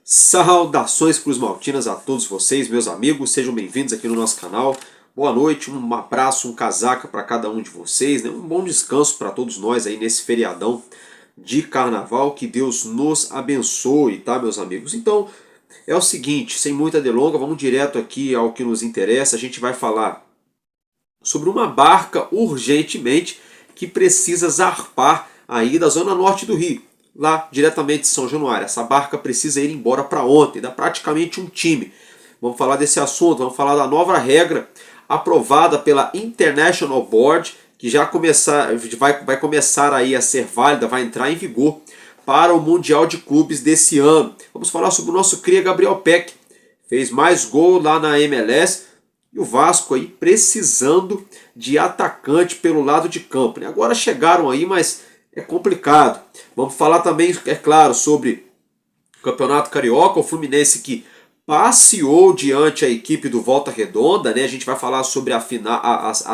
Saudações Cruz Maltinas a todos vocês, meus amigos, sejam bem-vindos aqui no nosso canal. Boa noite, um abraço, um casaca para cada um de vocês, né? Um bom descanso para todos nós aí nesse feriadão de carnaval, que Deus nos abençoe, tá, meus amigos? Então, é o seguinte, sem muita delonga, vamos direto aqui ao que nos interessa. A gente vai falar sobre uma barca urgentemente que precisa zarpar aí da zona norte do Rio, lá diretamente de São Januário. Essa barca precisa ir embora para ontem, dá praticamente um time. Vamos falar desse assunto, vamos falar da nova regra aprovada pela International Board, que já vai começar aí a ser válida, vai entrar em vigor para o Mundial de Clubes desse ano. Vamos falar sobre o nosso cria Gabriel Peck, fez mais gol lá na MLS, e o Vasco aí precisando de atacante pelo lado de campo, né? Agora chegaram aí, mas é complicado. Vamos falar também, é claro, sobre o Campeonato Carioca, o Fluminense que passeou diante a equipe do Volta Redonda, né? A gente vai falar sobre a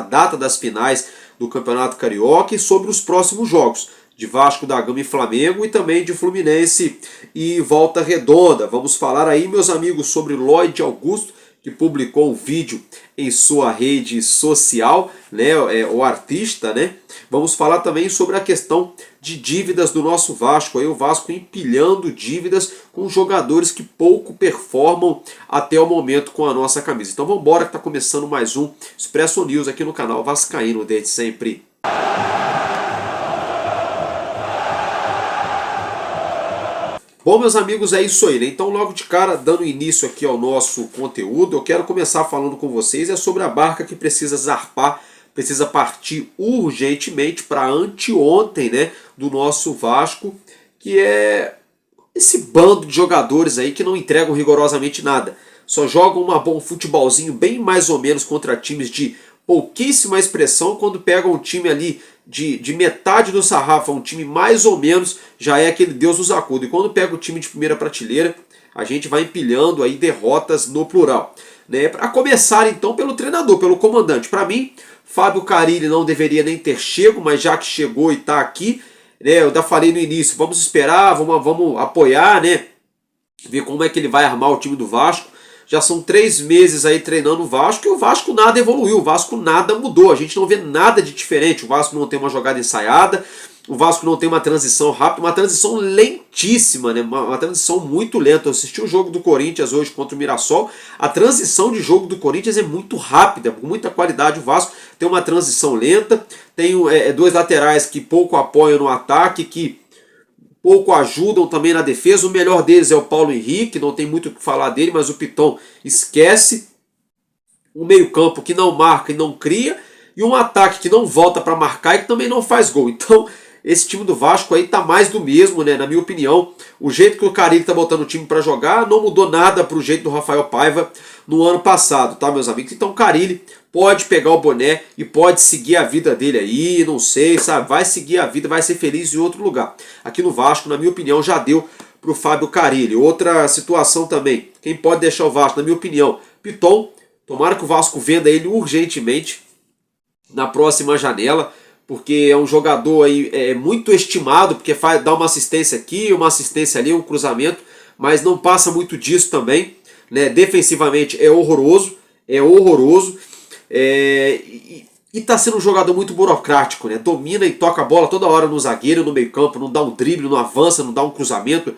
data das finais do Campeonato Carioca e sobre os próximos jogos de Vasco da Gama e Flamengo e também de Fluminense e Volta Redonda. Vamos falar aí, meus amigos, sobre Lloyd Augusto, que publicou um vídeo em sua rede social, né, o artista, né? Vamos falar também sobre a questão de dívidas do nosso Vasco, aí o Vasco empilhando dívidas com jogadores que pouco performam até o momento com a nossa camisa. Então vamos embora que está começando mais um Expresso News aqui no canal Vascaíno desde sempre. Bom, meus amigos, é isso aí, né? Então, logo de cara, dando início aqui ao nosso conteúdo, eu quero começar falando com vocês sobre a barca que precisa zarpar, precisa partir urgentemente para anteontem, né, do nosso Vasco, que é esse bando de jogadores aí que não entregam rigorosamente nada. Só jogam um futebolzinho bem mais ou menos contra times de pouquíssima expressão. Quando pegam um time ali de metade do sarrafo, um time mais ou menos, já é aquele Deus nos acuda. E quando pega o time de primeira prateleira, a gente vai empilhando aí derrotas no plural, né? Para começar então pelo treinador, pelo comandante. Para mim, Fábio Carille não deveria nem ter chego, mas já que chegou e está aqui, né? Eu já falei no início, vamos esperar, vamos apoiar, né? Ver como é que ele vai armar o time do Vasco. Já são 3 meses aí treinando o Vasco e o Vasco nada evoluiu, o Vasco nada mudou, a gente não vê nada de diferente. O Vasco não tem uma jogada ensaiada, o Vasco não tem uma transição rápida, uma transição lentíssima, né? Uma transição muito lenta. Eu assisti o jogo do Corinthians hoje contra o Mirassol, a transição de jogo do Corinthians é muito rápida, com muita qualidade. O Vasco tem uma transição lenta, tem dois laterais que pouco apoiam no ataque, que pouco ajudam também na defesa. O melhor deles é o Paulo Henrique, não tem muito o que falar dele, mas o Piton esquece. Um meio-campo que não marca e não cria, e um ataque que não volta para marcar e que também não faz gol. Então, esse time do Vasco aí tá mais do mesmo, né? Na minha opinião, o jeito que o Carille tá botando o time para jogar não mudou nada pro jeito do Rafael Paiva no ano passado, tá, meus amigos? Então, o Carille pode pegar o boné e pode seguir a vida dele aí, não sei, sabe? Vai seguir a vida, vai ser feliz em outro lugar. Aqui no Vasco, na minha opinião, já deu pro Fábio Carille. Outra situação também, quem pode deixar o Vasco, na minha opinião, Piton. Tomara que o Vasco venda ele urgentemente na próxima janela, porque é um jogador aí muito estimado, porque dá uma assistência aqui, uma assistência ali, um cruzamento, mas não passa muito disso também, né? Defensivamente é horroroso, e está sendo um jogador muito burocrático, né? Domina e toca a bola toda hora no zagueiro, no meio campo, não dá um drible, não avança, não dá um cruzamento.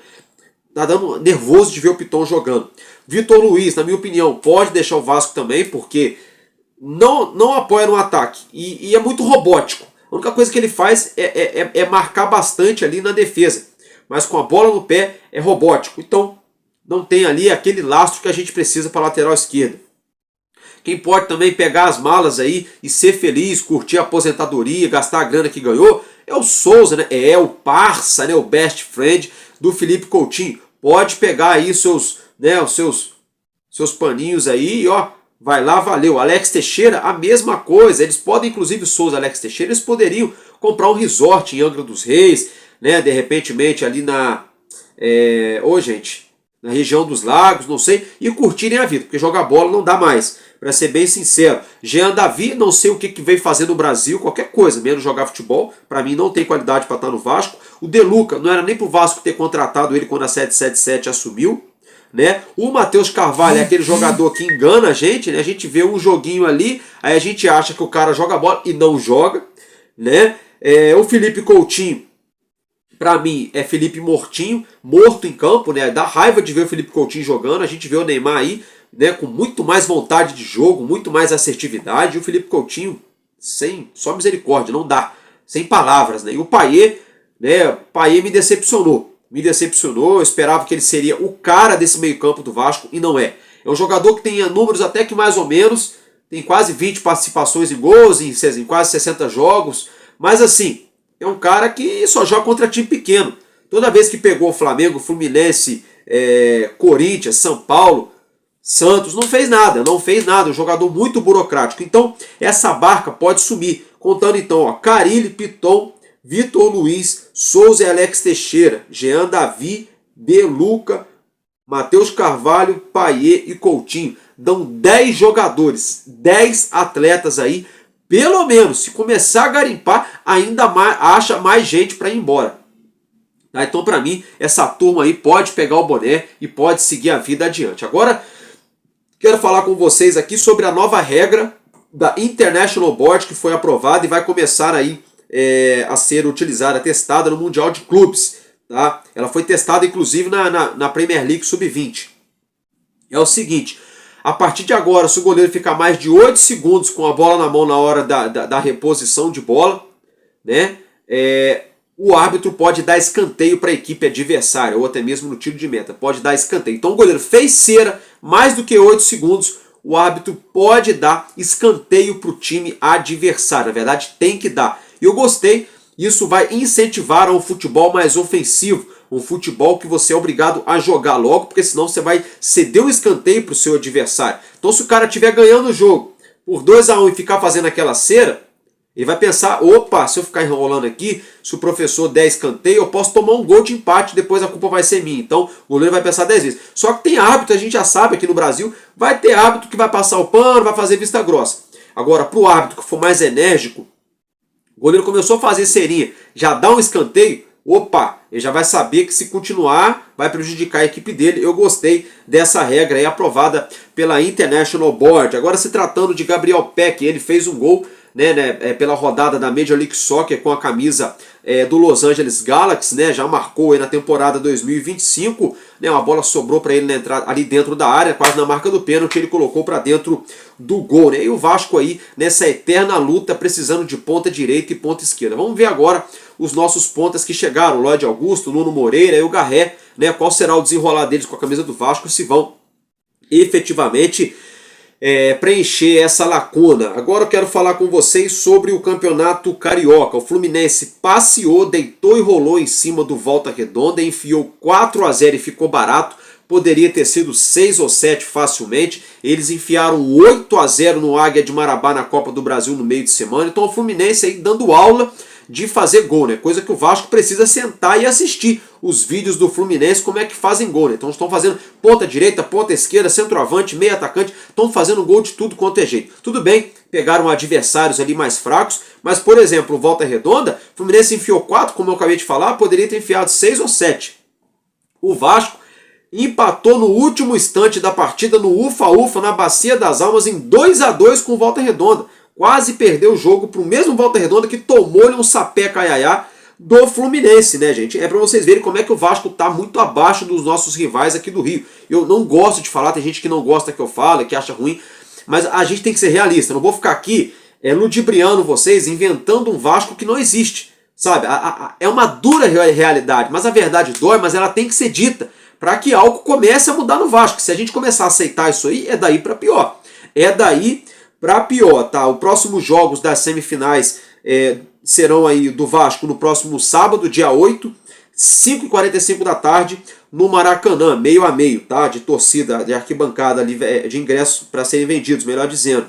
Tá dando nervoso de ver o Piton jogando. Vitor Luiz, na minha opinião, pode deixar o Vasco também, porque não apoia no ataque e é muito robótico. A única coisa que ele faz é marcar bastante ali na defesa, mas com a bola no pé é robótico. Então não tem ali aquele lastro que a gente precisa para a lateral esquerda. Quem pode também pegar as malas aí e ser feliz, curtir a aposentadoria, gastar a grana que ganhou, é o Souza, né? É o parça, né? O best friend do Felipe Coutinho. Pode pegar aí os seus paninhos aí e ó, vai lá, valeu. Alex Teixeira, a mesma coisa. Eles podem, inclusive o Souza e Alex Teixeira, eles poderiam comprar um resort em Angra dos Reis, né? De repentemente ali na região dos lagos, não sei, e curtirem a vida, porque jogar bola não dá mais, para ser bem sincero. Jean Davi, não sei o que veio fazer no Brasil, qualquer coisa, menos jogar futebol, para mim não tem qualidade para estar no Vasco. O De Luca, não era nem pro Vasco ter contratado ele quando a 777 assumiu, né? O Matheus Carvalho é aquele jogador que engana a gente, né? A gente vê um joguinho ali, aí a gente acha que o cara joga bola e não joga, né? O Felipe Coutinho, para mim, é Felipe Mortinho, morto em campo, né? Dá raiva de ver o Felipe Coutinho jogando. A gente vê o Neymar aí, né, com muito mais vontade de jogo, muito mais assertividade. E o Felipe Coutinho, só misericórdia, não dá. Sem palavras, né? E o Payet, né? O Payet me decepcionou. Eu esperava que ele seria o cara desse meio-campo do Vasco e não é. É um jogador que tem números até que mais ou menos, tem quase 20 participações em gols, em quase 60 jogos, mas assim, é um cara que só joga contra time pequeno. Toda vez que pegou o Flamengo, Fluminense, Corinthians, São Paulo, Santos, não fez nada, um jogador muito burocrático. Então, essa barca pode sumir, contando então, ó, Carille, Piton, Vitor Luiz, Souza e Alex Teixeira, Jean Davi, De Luca, Matheus Carvalho, Payet e Coutinho. Dão 10 jogadores, 10 atletas aí, pelo menos. Se começar a garimpar, ainda mais, acha mais gente para ir embora. Tá? Então, para mim, essa turma aí pode pegar o boné e pode seguir a vida adiante. Agora, quero falar com vocês aqui sobre a nova regra da International Board que foi aprovada e vai começar aí a ser utilizada, testada no Mundial de Clubes. Tá? Ela foi testada inclusive na Premier League Sub-20. É o seguinte, a partir de agora, se o goleiro ficar mais de 8 segundos com a bola na mão na hora da reposição de bola, né, o árbitro pode dar escanteio para a equipe adversária, ou até mesmo no tiro de meta, pode dar escanteio. Então o goleiro fez cera, mais do que 8 segundos, o árbitro pode dar escanteio para o time adversário. Na verdade, tem que dar. E eu gostei, isso vai incentivar um futebol mais ofensivo, um futebol que você é obrigado a jogar logo, porque senão você vai ceder um escanteio para o seu adversário. Então se o cara estiver ganhando o jogo por 2-1 e ficar fazendo aquela cera, ele vai pensar, opa, se eu ficar enrolando aqui, se o professor der escanteio, eu posso tomar um gol de empate, depois a culpa vai ser minha. Então o goleiro vai pensar 10 vezes. Só que tem árbitro, a gente já sabe aqui no Brasil, vai ter árbitro que vai passar o pano, vai fazer vista grossa. Agora, para o árbitro que for mais enérgico, o goleiro começou a fazer serinha, já dá um escanteio, opa, ele já vai saber que se continuar vai prejudicar a equipe dele. Eu gostei dessa regra aí aprovada pela International Board. Agora, se tratando de Gabriel Peck, ele fez um gol pela rodada da Major League Soccer com a camisa do Los Angeles Galaxy, né, já marcou aí na temporada 2025, né, uma bola sobrou para ele entrar ali dentro da área, quase na marca do pênalti, ele colocou para dentro do gol, né, e o Vasco aí nessa eterna luta, precisando de ponta direita e ponta esquerda. Vamos ver agora os nossos pontas que chegaram, o Lloyd Augusto, o Nuno Moreira e o Garré, né, qual será o desenrolar deles com a camisa do Vasco, se vão efetivamente preencher essa lacuna. Agora eu quero falar com vocês sobre o Campeonato Carioca. O Fluminense passeou, deitou e rolou em cima do Volta Redonda, enfiou 4-0 e ficou barato. Poderia ter sido 6 ou 7 facilmente. Eles enfiaram 8-0 no Águia de Marabá na Copa do Brasil no meio de semana. Então o Fluminense aí dando aula de fazer gol, né? Coisa que o Vasco precisa sentar e assistir os vídeos do Fluminense, como é que fazem gol, né? Então estão fazendo ponta direita, ponta esquerda, centroavante, meio atacante, estão fazendo gol de tudo quanto é jeito. Tudo bem, pegaram adversários ali mais fracos, mas por exemplo, o Volta Redonda, o Fluminense enfiou 4, como eu acabei de falar, poderia ter enfiado 6 ou 7. O Vasco empatou no último instante da partida no Ufa-Ufa, na Bacia das Almas, em 2-2 com o Volta Redonda. Quase perdeu o jogo para o mesmo Volta Redonda que tomou-lhe um sapé caiaiá do Fluminense, né, gente? É para vocês verem como é que o Vasco está muito abaixo dos nossos rivais aqui do Rio. Eu não gosto de falar, tem gente que não gosta que eu fale, que acha ruim, mas a gente tem que ser realista. Eu não vou ficar aqui ludibriando vocês, inventando um Vasco que não existe, sabe? É uma dura realidade, mas a verdade dói, mas ela tem que ser dita para que algo comece a mudar no Vasco. Se a gente começar a aceitar isso aí, é daí para pior. É daí para pior, tá? Os próximos jogos das semifinais serão aí do Vasco no próximo sábado, dia 8, 5h45 da tarde, no Maracanã, meio a meio, tá? De torcida, de arquibancada, de ingressos para serem vendidos, melhor dizendo.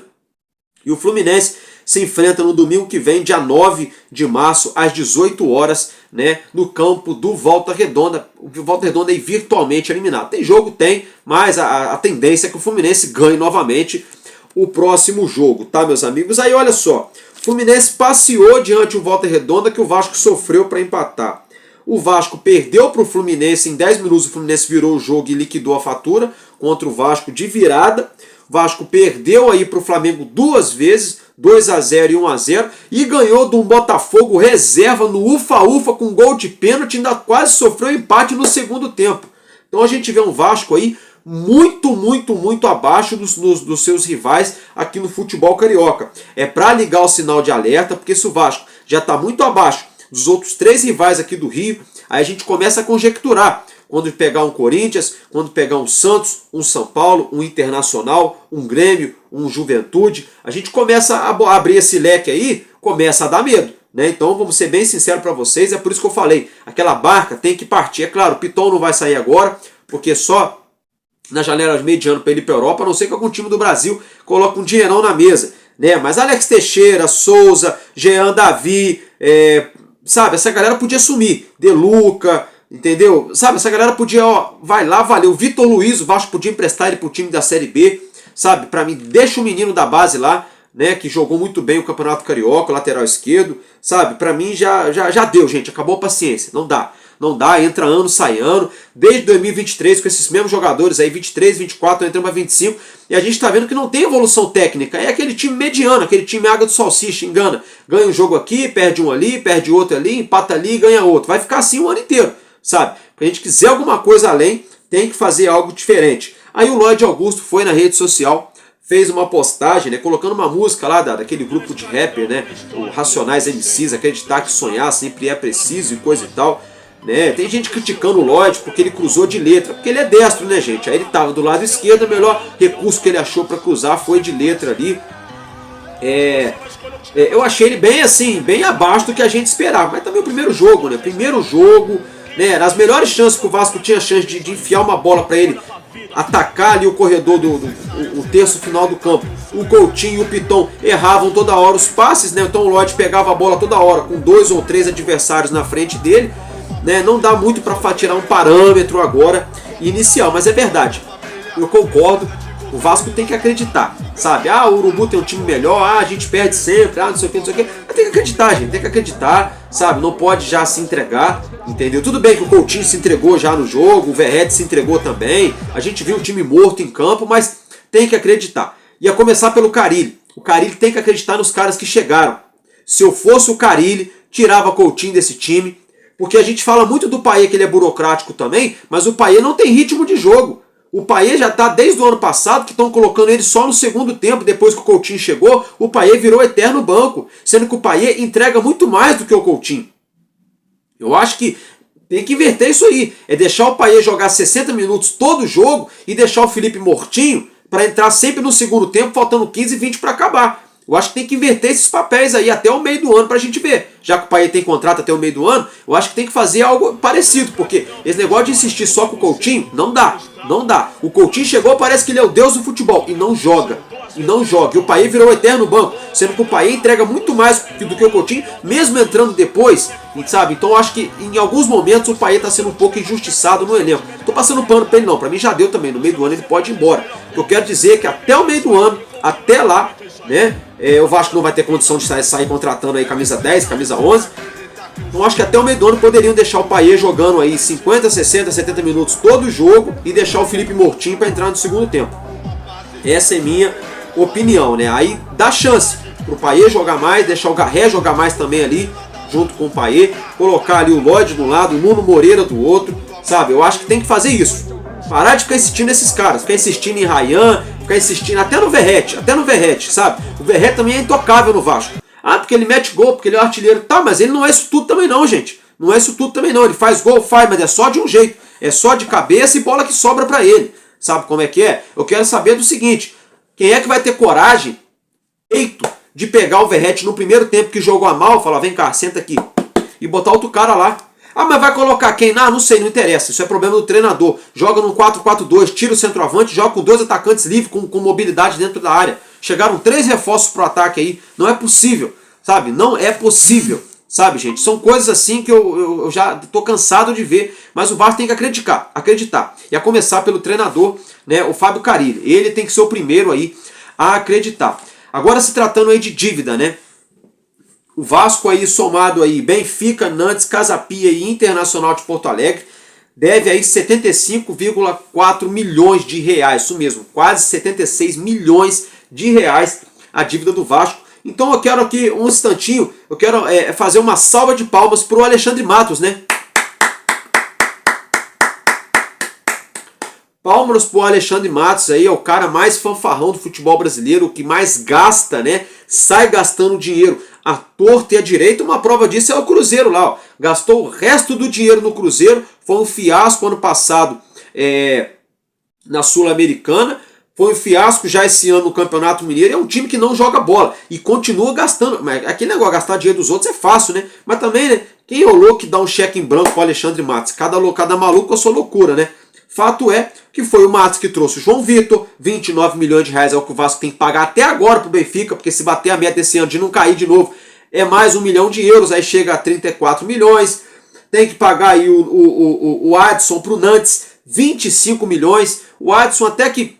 E o Fluminense se enfrenta no domingo que vem, dia 9 de março, às 18 horas, né, no campo do Volta Redonda. O Volta Redonda é virtualmente eliminado. Tem jogo? Tem, mas a tendência é que o Fluminense ganhe novamente o próximo jogo, tá, meus amigos? Aí olha só, o Fluminense passeou diante do Volta Redonda, que o Vasco sofreu para empatar. O Vasco perdeu para o Fluminense, em 10 minutos o Fluminense virou o jogo e liquidou a fatura contra o Vasco de virada. O Vasco perdeu aí para o Flamengo 2 vezes, 2-0 e 1-0, e ganhou de um Botafogo reserva no ufa-ufa com gol de pênalti, ainda quase sofreu empate no segundo tempo. Então a gente vê um Vasco aí muito abaixo dos seus rivais aqui no futebol carioca. É para ligar o sinal de alerta, porque se o Vasco já está muito abaixo dos outros 3 rivais aqui do Rio, aí a gente começa a conjecturar. Quando pegar um Corinthians, quando pegar um Santos, um São Paulo, um Internacional, um Grêmio, um Juventude, a gente começa a abrir esse leque aí, começa a dar medo, né? Então vamos ser bem sinceros para vocês, é por isso que eu falei, aquela barca tem que partir. É claro, o Piton não vai sair agora, porque só na janela de meio de ano para ele ir para a Europa, a não ser que algum time do Brasil coloque um dinheirão na mesa, né? Mas Alex Teixeira, Souza, Jean Davi, sabe, essa galera podia sumir, De Luca, entendeu? Sabe, essa galera podia, ó, vai lá, valeu. O Vitor Luiz, o Vasco podia emprestar ele pro time da Série B, sabe? Pra mim, deixa o menino da base lá, né, que jogou muito bem o Campeonato Carioca, lateral esquerdo, sabe? Pra mim já deu, gente, acabou a paciência, não dá. Não dá, entra ano, sai ano. Desde 2023, com esses mesmos jogadores aí, 23, 24, entrando para 25, e a gente tá vendo que não tem evolução técnica. É aquele time mediano, aquele time água do salsicha, engana. Ganha um jogo aqui, perde um ali, perde outro ali, empata ali e ganha outro. Vai ficar assim o ano inteiro, sabe? Se a gente quiser alguma coisa além, tem que fazer algo diferente. Aí o Lloyd Augusto foi na rede social, fez uma postagem, né, colocando uma música lá daquele grupo de rapper, né, o Racionais MCs, acreditar que sonhar sempre é preciso e coisa e tal. Né? Tem gente criticando o Lloyd porque ele cruzou de letra, porque ele é destro, né, gente? Aí ele estava do lado esquerdo, o melhor recurso que ele achou para cruzar foi de letra ali. Eu achei ele bem assim, bem abaixo do que a gente esperava, mas também o primeiro jogo, né? Primeiro jogo, né? Nas melhores chances que o Vasco tinha chance de enfiar uma bola para ele atacar ali o corredor o terço final do campo. O Coutinho e o Piton erravam toda hora os passes, né? Então o Lloyd pegava a bola toda hora com 2 ou 3 adversários na frente dele. Né, não dá muito para tirar um parâmetro agora inicial, mas é verdade. Eu concordo, o Vasco tem que acreditar, sabe? Ah, o Urubu tem um time melhor, a gente perde sempre, não sei o que, não sei o que. Mas tem que acreditar, gente, tem que acreditar, sabe? Não pode já se entregar, entendeu? Tudo bem que o Coutinho se entregou já no jogo, o Verratti se entregou também, a gente viu o time morto em campo, mas tem que acreditar. E a começar pelo Carille. O Carille tem que acreditar nos caras que chegaram. Se eu fosse o Carille, tirava Coutinho desse time. Porque a gente fala muito do Payet que ele é burocrático também, mas o Payet não tem ritmo de jogo. O Payet já está desde o ano passado, que estão colocando ele só no segundo tempo, depois que o Coutinho chegou, o Payet virou eterno banco, sendo que o Payet entrega muito mais do que o Coutinho. Eu acho que tem que inverter isso aí, é deixar o Payet jogar 60 minutos todo jogo e deixar o Felipe mortinho para entrar sempre no segundo tempo, faltando 15, 20 para acabar. Eu acho que tem que inverter esses papéis aí até o meio do ano pra gente ver. Já que o Payet tem contrato até o meio do ano, eu acho que tem que fazer algo parecido, porque esse negócio de insistir só com o Coutinho, não dá, não dá. O Coutinho chegou, parece que ele é o deus do futebol, e não joga. E não joga. E o Payet virou o eterno banco, sendo que o Payet entrega muito mais do que o Coutinho, mesmo entrando depois, sabe? Então eu acho que em alguns momentos o Payet tá sendo um pouco injustiçado no elenco. Tô passando pano pra ele não, pra mim já deu também, no meio do ano ele pode ir embora. O que eu quero dizer é que até o meio do ano, até lá, né? O Vasco não vai ter condição de sair contratando aí camisa 10, camisa 11. Então acho que até o meio do ano poderiam deixar o Payet jogando aí 50, 60, 70 minutos todo jogo e deixar o Felipe mortinho para entrar no segundo tempo. Essa é minha opinião, né? Aí dá chance pro Payet jogar mais, deixar o Garré jogar mais também ali, junto com o Payet, colocar ali o Lloyd de um lado, o Nuno Moreira do outro, sabe? Eu acho que tem que fazer isso. Parar de ficar insistindo nesses caras, ficar insistindo em Ryan, ficar insistindo até no Verratti, sabe? O Verratti também é intocável no Vasco. Ah, porque ele mete gol, porque ele é artilheiro. Tá, mas ele não é isso tudo também não, gente. Não é isso tudo também não. Ele faz gol, faz, mas é só de um jeito. É só de cabeça e bola que sobra pra ele. Sabe como é que é? Eu quero saber do seguinte. Quem é que vai ter coragem, peito, de pegar o Verratti no primeiro tempo que jogou a mal, falar, vem cá, senta aqui, e botar outro cara lá. Ah, mas vai colocar quem? Não sei, não interessa. Isso é problema do treinador. Joga num 4-4-2, tira o centroavante, joga com 2 atacantes livres, com mobilidade dentro da área. Chegaram 3 reforços pro ataque aí. Não é possível, sabe? Não é possível, sabe, gente? São coisas assim que eu já tô cansado de ver. Mas o Vasco tem que acreditar. E a começar pelo treinador, né, o Fábio Carille. Ele tem que ser o primeiro aí a acreditar. Agora, se tratando aí de dívida, né? O Vasco aí somado aí Benfica, Nantes, Casa Pia e Internacional de Porto Alegre deve aí 75,4 milhões de reais, isso mesmo, quase 76 milhões de reais a dívida do Vasco. Então eu quero aqui um instantinho, eu quero fazer uma salva de palmas para o Alexandre Matos, né? Palmas para o Alexandre Matos aí, é o cara mais fanfarrão do futebol brasileiro, o que mais gasta, né? Sai gastando dinheiro à torta e à direita. Uma prova disso é o Cruzeiro lá, ó. Gastou o resto do dinheiro no Cruzeiro, foi um fiasco ano passado na Sul-Americana, foi um fiasco já esse ano no Campeonato Mineiro. É um time que não joga bola e continua gastando. Mas aquele negócio, gastar dinheiro dos outros é fácil, né? Mas também, né? Quem é o louco que dá um cheque em branco para o Alexandre Matos? Cada maluco com a sua loucura, né? Fato é que foi o Matos que trouxe o João Vitor, 29 milhões de reais é o que o Vasco tem que pagar até agora pro Benfica, porque se bater a meta esse ano de não cair de novo, é mais 1 milhão de euros, aí chega a 34 milhões. Tem que pagar aí o Adson pro Nantes, 25 milhões. O Adson até que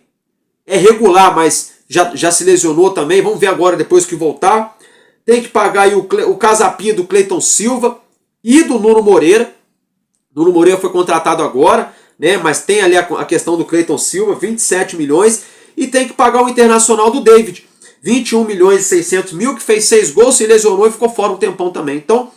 é regular, mas já se lesionou também, vamos ver agora depois que voltar. Tem que pagar aí o Casapinha do Cleiton Silva e do Nuno Moreira. Nuno Moreira foi contratado agora, né, mas tem ali a questão do Cleiton Silva, 27 milhões, e tem que pagar o Internacional do David, 21 milhões e 600 mil, que fez 6 gols, se lesionou e ficou fora um tempão também. Então,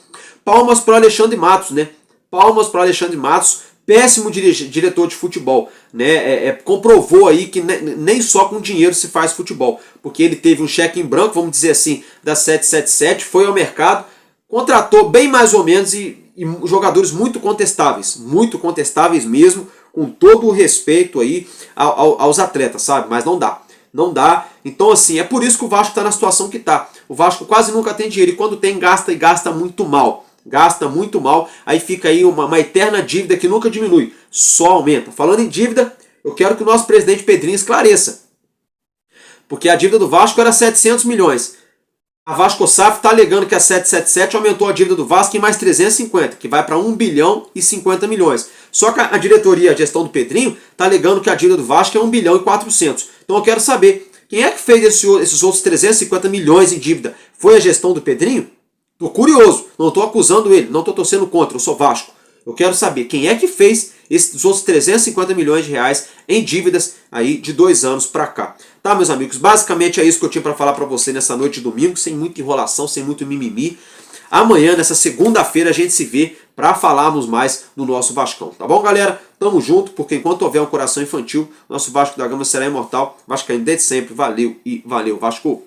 palmas para o Alexandre Matos, né? Palmas para o Alexandre Matos, péssimo diretor de futebol, né? Comprovou aí que nem só com dinheiro se faz futebol, porque ele teve um cheque em branco, vamos dizer assim, da 777, foi ao mercado, contratou bem mais ou menos e jogadores muito contestáveis mesmo, com todo o respeito aí aos atletas, sabe? Mas não dá. Então assim, é por isso que o Vasco está na situação que está. O Vasco quase nunca tem dinheiro e quando tem gasta e gasta muito mal. Aí fica aí uma eterna dívida que nunca diminui, só aumenta. Falando em dívida, eu quero que o nosso presidente Pedrinho esclareça, porque a dívida do Vasco era 700 milhões. A Vasco SAF está alegando que a 777 aumentou a dívida do Vasco em mais 350, que vai para 1 bilhão e 50 milhões. Só que a diretoria, a gestão do Pedrinho, está alegando que a dívida do Vasco é 1 bilhão e 400. Então eu quero saber, quem é que fez esses outros 350 milhões em dívida? Foi a gestão do Pedrinho? Estou curioso, não estou acusando ele, não estou torcendo contra, eu sou Vasco. Eu quero saber quem é que fez esses outros 350 milhões de reais em dívidas aí de 2 anos para cá. Tá, meus amigos? Basicamente é isso que eu tinha para falar para você nessa noite de domingo, sem muita enrolação, sem muito mimimi. Amanhã, nessa segunda-feira, a gente se vê para falarmos mais do nosso Vascão. Tá bom, galera? Tamo junto, porque enquanto houver um coração infantil, nosso Vasco da Gama será imortal. Vascaíno desde sempre. Valeu e valeu, Vasco!